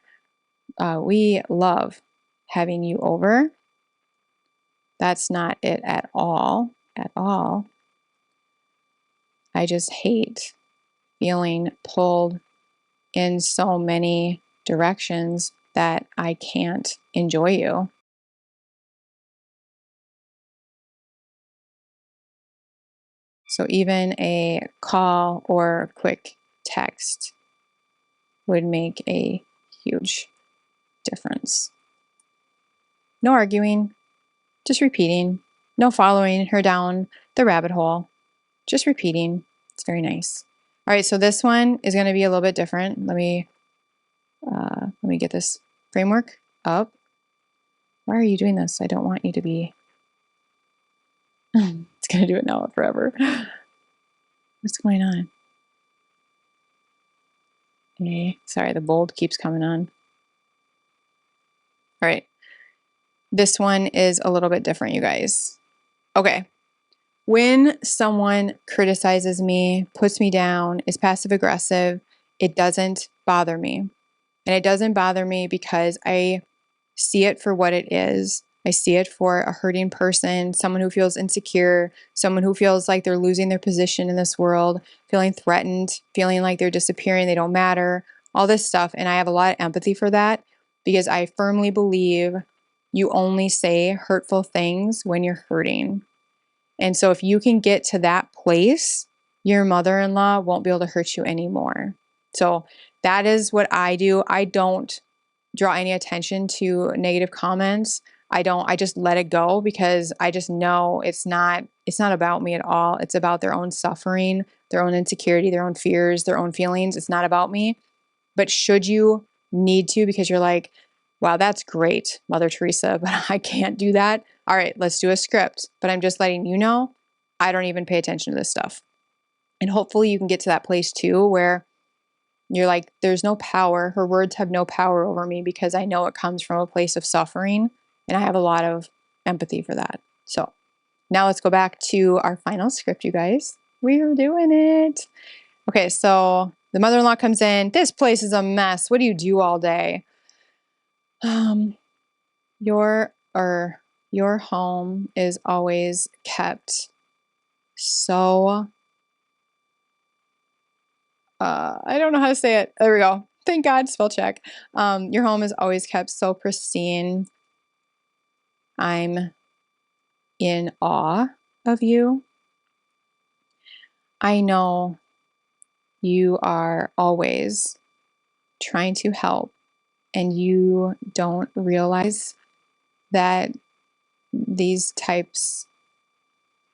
We love having you over. That's not it at all. At all. I just hate feeling pulled in so many directions that I can't enjoy you. So even a call or quick text would make a huge difference. No arguing, just repeating. No following her down the rabbit hole, just repeating. It's very nice. All right, so this one is going to be a little bit different. Let me get this framework up. Why are you doing this? I don't want you to be. It's going to do it now or forever. What's going on? Okay, sorry, the bold keeps coming on. All right. This one is a little bit different, you guys. Okay. When someone criticizes me, puts me down, is passive aggressive, it doesn't bother me. And it doesn't bother me because I see it for what it is. I see it for a hurting person, someone who feels insecure, someone who feels like they're losing their position in this world, feeling threatened, feeling like they're disappearing, they don't matter, all this stuff. And I have a lot of empathy for that because I firmly believe you only say hurtful things when you're hurting. And so if you can get to that place, your mother-in-law won't be able to hurt you anymore. So that is what I do. I don't draw any attention to negative comments. I just let it go because I just know it's not about me at all. It's about their own suffering, their own insecurity, their own fears, their own feelings. It's not about me. But should you need to, because you're like, wow, that's great, Mother Teresa, but I can't do that. All right, let's do a script. But I'm just letting you know, I don't even pay attention to this stuff. And hopefully you can get to that place too, where you're like, there's no power. Her words have no power over me because I know it comes from a place of suffering. And I have a lot of empathy for that. So now let's go back to our final script, you guys. We are doing it. Okay, so the mother-in-law comes in. This place is a mess. What do you do all day? Your home is always kept so I don't know how to say it. There we go. Thank God, spell check. Your home is always kept so pristine. I'm in awe of you. I know you are always trying to help and you don't realize that these types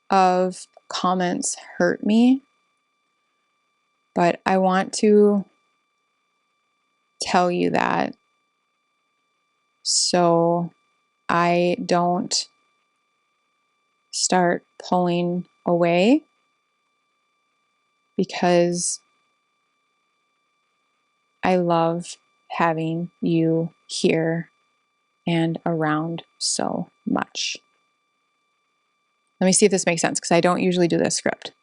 of comments hurt me, but I want to tell you that so I don't start pulling away, because I love having you here and around so much. Let me see if this makes sense, because I don't usually do this script.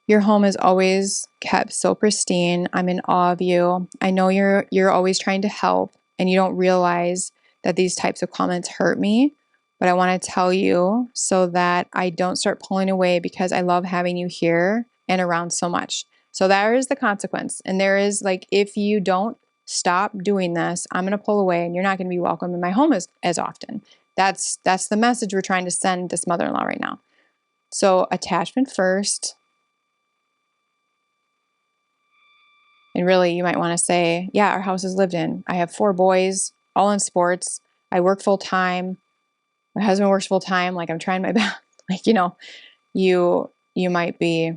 Your home is always kept so pristine. I'm in awe of you. I know you're always trying to help, and you don't realize that these types of comments hurt me, but I want to tell you so that I don't start pulling away, because I love having you here and around so much. So there is the consequence. And there is, like, if you don't stop doing this, I'm going to pull away and you're not going to be welcome in my home as often. That's the message we're trying to send this mother-in-law right now. So attachment first. And really, you might want to say, yeah, our house is lived in. I have 4 boys, all in sports. I work full time. My husband works full time. Like, I'm trying my best. Like, you might be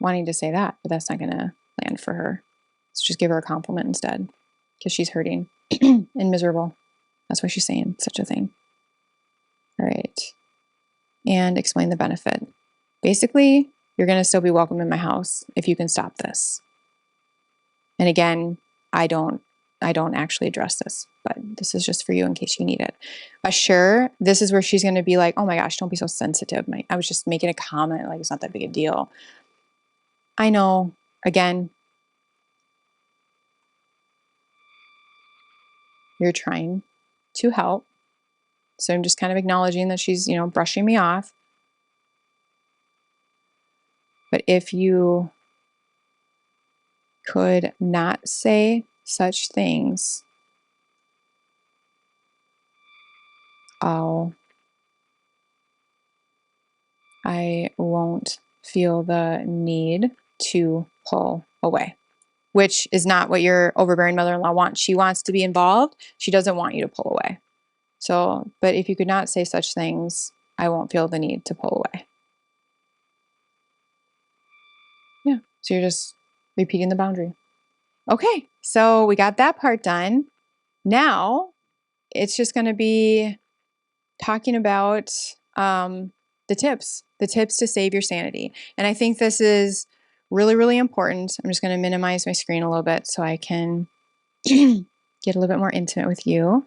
wanting to say that, but that's not going to land for her. So just give her a compliment instead, because she's hurting and miserable. That's why she's saying such a thing. All right. And explain the benefit. Basically, you're going to still be welcome in my house if you can stop this. And again, I don't actually address this, but this is just for you in case you need it. Assure, this is where she's going to be like, oh my gosh, don't be so sensitive. I was just making a comment, like it's not that big a deal. I know, again, you're trying to help. So I'm just kind of acknowledging that she's, brushing me off. But if you could not say such things, I won't feel the need to pull away, which is not what your overbearing mother-in-law wants. She wants to be involved. She doesn't want you to pull away. So, but if you could not say such things, I won't feel the need to pull away. Yeah. So you're just repeating the boundary. Okay. So we got that part done. Now it's just going to be talking about the tips to save your sanity. And I think this is really, really important. I'm just going to minimize my screen a little bit so I can get a little bit more intimate with you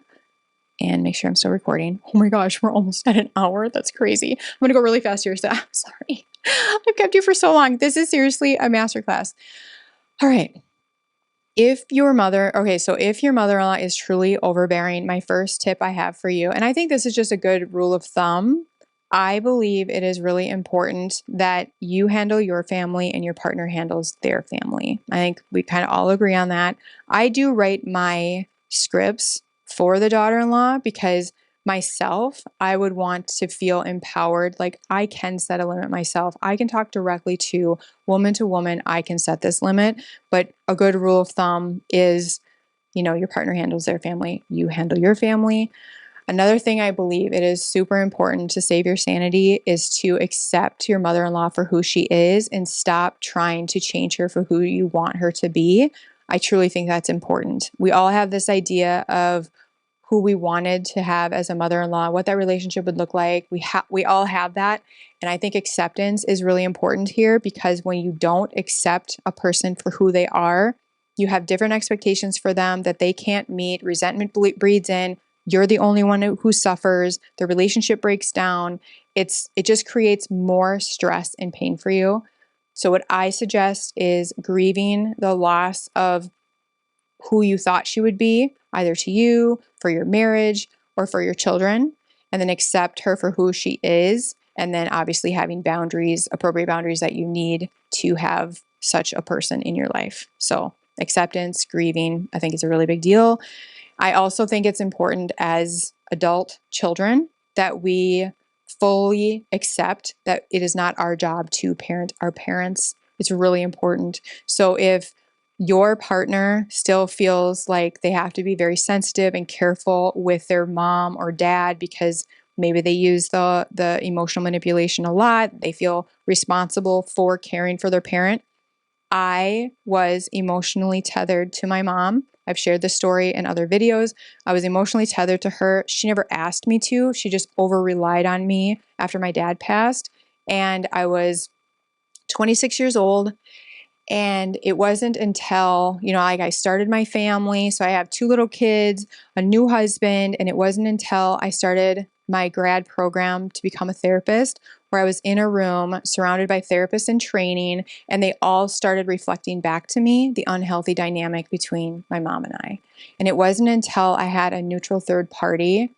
and make sure I'm still recording. Oh my gosh, we're almost at an hour. That's crazy. I'm going to go really fast here, so I'm sorry. I've kept you for so long. This is seriously a masterclass. All right. If your mother-in-law is truly overbearing, my first tip I have for you, and I think this is just a good rule of thumb, I believe it is really important that you handle your family and your partner handles their family. I think we kind of all agree on that. I do write my scripts for the daughter-in-law because myself, I would want to feel empowered. Like, I can set a limit myself. I can talk directly to woman. I can set this limit. But a good rule of thumb is, your partner handles their family. You handle your family. Another thing I believe it is super important to save your sanity is to accept your mother-in-law for who she is and stop trying to change her for who you want her to be. I truly think that's important. We all have this idea of who we wanted to have as a mother-in-law, what that relationship would look like. We all have that. And I think acceptance is really important here, because when you don't accept a person for who they are, you have different expectations for them that they can't meet. Resentment breeds in. You're the only one who suffers. The relationship breaks down. It just creates more stress and pain for you. So what I suggest is grieving the loss of who you thought she would be, either to you, for your marriage, or for your children, and then accept her for who she is. And then obviously having boundaries, appropriate boundaries that you need to have such a person in your life. So acceptance, grieving, I think is a really big deal. I also think it's important as adult children that we fully accept that it is not our job to parent our parents. It's really important. So if your partner still feels like they have to be very sensitive and careful with their mom or dad because maybe they use the emotional manipulation a lot, they feel responsible for caring for their parent. I was emotionally tethered to my mom. I've shared this story in other videos. I was emotionally tethered to her. She never asked me to. She just over relied on me after my dad passed. And I was 26 years old. And it wasn't until, like I started my family. So I have 2 little kids, a new husband. And it wasn't until I started my grad program to become a therapist where I was in a room surrounded by therapists in training. And they all started reflecting back to me the unhealthy dynamic between my mom and I. And it wasn't until I had a neutral third party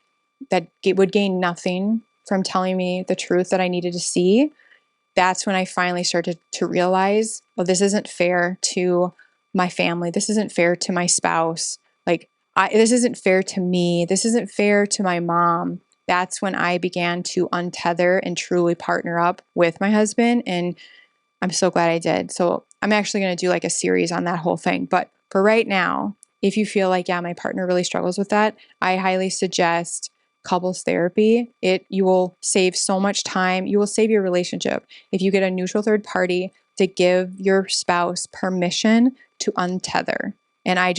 that would gain nothing from telling me the truth that I needed to see. That's when I finally started to realize, well, this isn't fair to my family. This isn't fair to my spouse. This isn't fair to me. This isn't fair to my mom. That's when I began to untether and truly partner up with my husband. And I'm so glad I did. So I'm actually going to do like a series on that whole thing. But for right now, if you feel like, yeah, my partner really struggles with that, I highly suggest couples therapy. You will save so much time. You will save your relationship if you get a neutral third party to give your spouse permission to untether. And I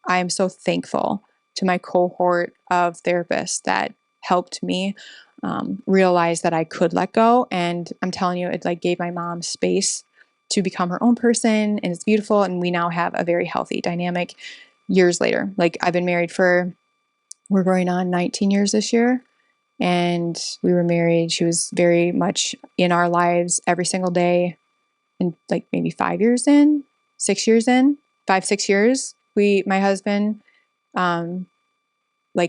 am so thankful to my cohort of therapists that helped me realize that I could let go. And I'm telling you, it gave my mom space to become her own person, and it's beautiful. And we now have a very healthy dynamic years later. I've been married we're going on 19 years this year, and we were married. She was very much in our lives every single day. And maybe 5 years in, 6 years in, 5-6 years, my husband,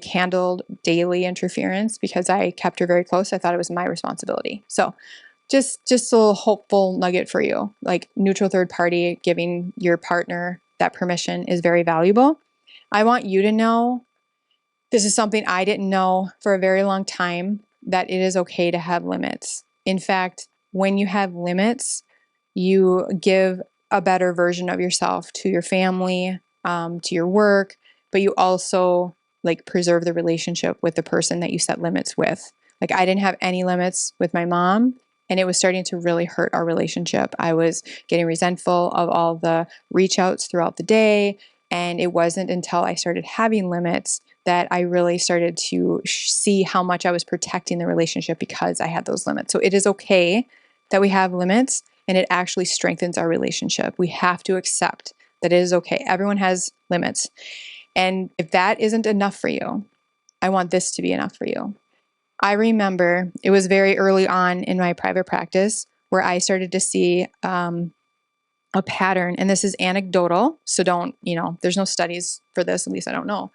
handled daily interference because I kept her very close. I thought it was my responsibility. So just a little hopeful nugget for you. Neutral third party, giving your partner that permission is very valuable. I want you to know, this is something I didn't know for a very long time, that it is okay to have limits. In fact, when you have limits, you give a better version of yourself to your family, to your work, but you also preserve the relationship with the person that you set limits with. I didn't have any limits with my mom, and it was starting to really hurt our relationship. I was getting resentful of all the reach outs throughout the day. And it wasn't until I started having limits that I really started to see how much I was protecting the relationship because I had those limits. So it is okay that we have limits, and it actually strengthens our relationship. We have to accept that it is okay. Everyone has limits. And if that isn't enough for you, I want this to be enough for you. I remember it was very early on in my private practice where I started to see a pattern, and this is anecdotal. So there's no studies for this, at least I don't know.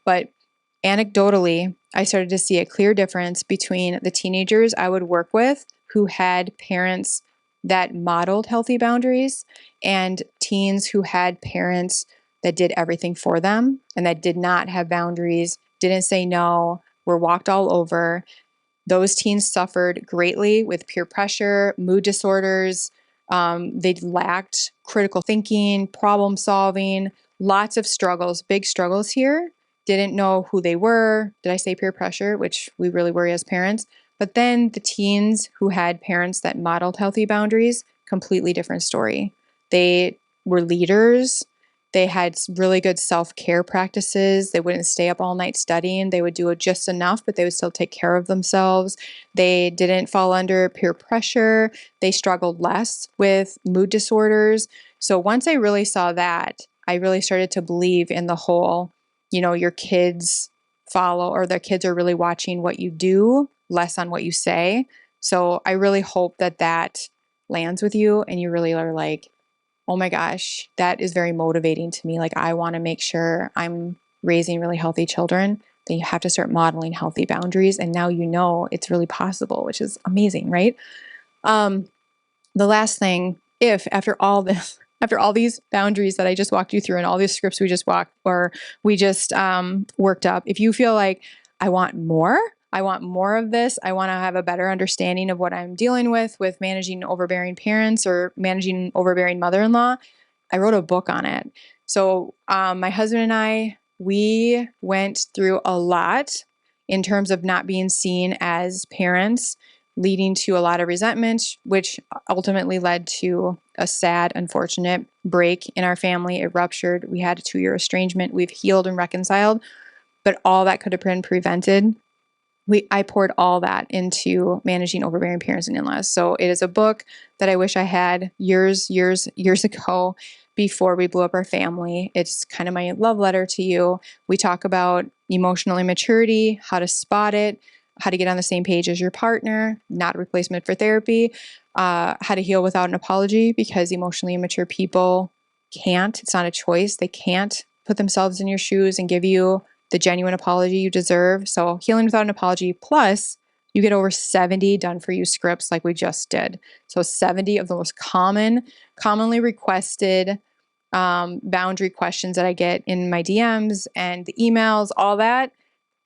But anecdotally, I started to see a clear difference between the teenagers I would work with who had parents that modeled healthy boundaries and teens who had parents that did everything for them and that did not have boundaries, didn't say no, were walked all over. Those teens suffered greatly with peer pressure, mood disorders. They lacked critical thinking, problem solving, lots of struggles, big struggles here. Didn't know who they were. Did I say peer pressure, which we really worry as parents? But then the teens who had parents that modeled healthy boundaries, completely different story. They were leaders. They had really good self-care practices. They wouldn't stay up all night studying. They would do it just enough, but they would still take care of themselves. They didn't fall under peer pressure. They struggled less with mood disorders. So once I really saw that, I really started to believe in the whole, your kids follow, or their kids are really watching what you do, less on what you say. So I really hope that lands with you and you really are like, oh my gosh, that is very motivating to me. I want to make sure I'm raising really healthy children. Then you have to start modeling healthy boundaries. And now it's really possible, which is amazing, right? The last thing, if after all these boundaries that I just walked you through and all these scripts we just worked up, if you feel like I want more, I want more of this. I want to have a better understanding of what I'm dealing with managing overbearing parents or managing overbearing mother-in-law. I wrote a book on it. So my husband and I, we went through a lot in terms of not being seen as parents, leading to a lot of resentment, which ultimately led to a sad, unfortunate break in our family. It ruptured. We had a 2-year estrangement. We've healed and reconciled, but all that could have been prevented. I poured all that into managing overbearing parents and in-laws. So it is a book that I wish I had years ago before we blew up our family. It's kind of my love letter to you. We talk about emotional immaturity, how to spot it, how to get on the same page as your partner, not a replacement for therapy, how to heal without an apology, because emotionally immature people can't. It's not a choice. They can't put themselves in your shoes and give you the genuine apology you deserve. So healing without an apology, plus you get over 70 done for you scripts like we just did. So 70 of the most commonly requested boundary questions that I get in my DMs and the emails, all that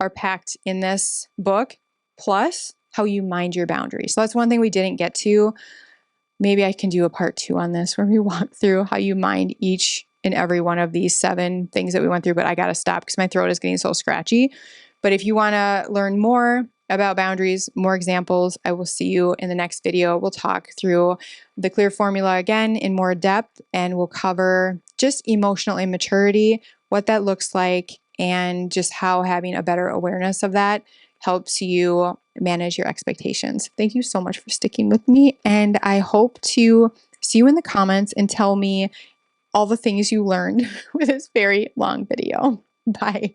are packed in this book, plus how you mind your boundaries. So that's one thing we didn't get to. Maybe I can do a part 2 on this where we walk through how you mind each and every one of these 7 things that we went through, but I got to stop because my throat is getting so scratchy. But if you want to learn more about boundaries, more examples, I will see you in the next video. We'll talk through the clear formula again in more depth, and we'll cover just emotional immaturity, what that looks like, and just how having a better awareness of that helps you manage your expectations. Thank you so much for sticking with me, and I hope to see you in the comments and tell me all the things you learned with this very long video. Bye.